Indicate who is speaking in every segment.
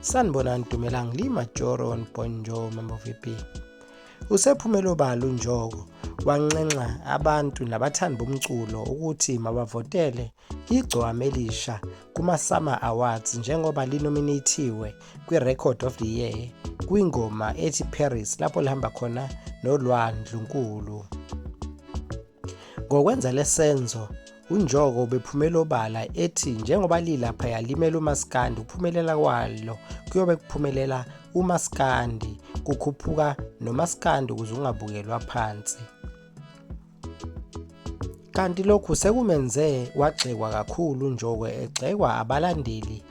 Speaker 1: Sanibonani Dumelang, Majoro on Bonjo Member VP. Usephumela obala uNjoko wanxenxa abantu nabathandi bomculo ukuthi mabavotele igcwame elisha kuma-Summer Awards njengoba linominathiwe kwi-Record of the Year kwingoma ethi Paris lapho lihamba khona noLwandlunkulu. Ngokwenza lesenzo uNjoko ubephumela obala ethi njengoba lilapha yalimela uMaskandi ukuphumelela kwalo kuyobe kuphumelela uMaskandi kukhuphuka noMaskandi ukuze ungabukelwa phansi. Kanti lokhu sekumenze wagxekwa kakhulu uNjoko, egxekwa abalandeli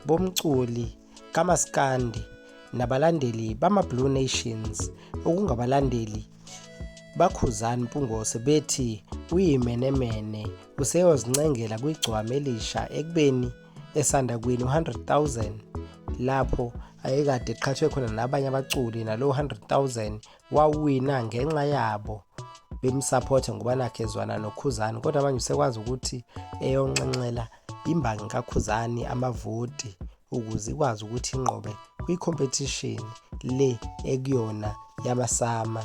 Speaker 1: bomculi kaMaskandi nabalandeli bama-Blue Nations okungabalandeli baKhuzani Mpungose bethi uyimenemene useyozincengela kwigcwame elisha ekubeni esanda kwini u100,000 lapho ayekade eqhathwe khona nabanye abaculi nalo 100,000 wawina ngenxa yabo bemsupport ngoba nakhe ezwana noKhuzani, kodwa manje usekwazi ukuthi eyonxenxela imbangi kaKhuzani amavoti ukuze ikwazi ukuthi inqobe kwi-competition le ekuyona yamasama.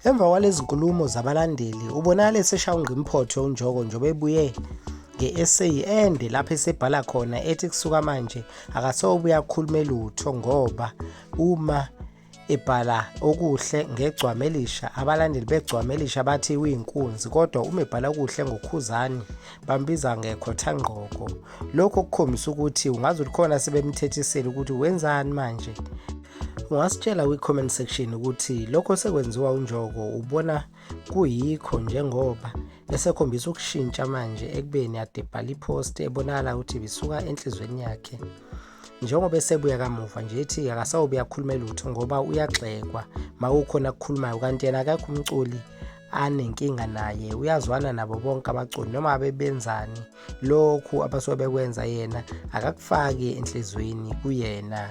Speaker 1: Emva kwalezi nkulumo zabalandeli ubonakale eseshaya ungqimphotho uNjoko njengoba ebuye nge-essay ende lapho esebhala khona ethi kusuka manje akasobuya ukukhuluma lutho ngoba uma ebhala okuhle ngegcwame elisha abalandeli begcwame elisha bathi uyinkunzi, kodwa uma ebhala okuhle ngoKhuzani bambiza ngekhothanqoko. Lokho kukhombisa ukuthi ungazi ukhona sebemthethisela ukuthi wenzani manje. Ungasitshela kwi-comment section ukuthi lokho sekwenziwa uNjoko ubona kuyikho njengoba esekhombisa ukushintsha manje ekubeni adebhala ipost ebonakala ukuthi bisuka enhlizweni yakhe, njengoba esebuya kamuva nje ethi akasawubuya ukukhuluma lutho ngoba uyagxekwa makukhona ukukhulumayo, kanti yena akekho umculi anenkinga naye, uyazwana nabo bonke abaculi noma bebenzani. Lokhu abasuke bekwenza yena akakufaki enhlizweni kuyena.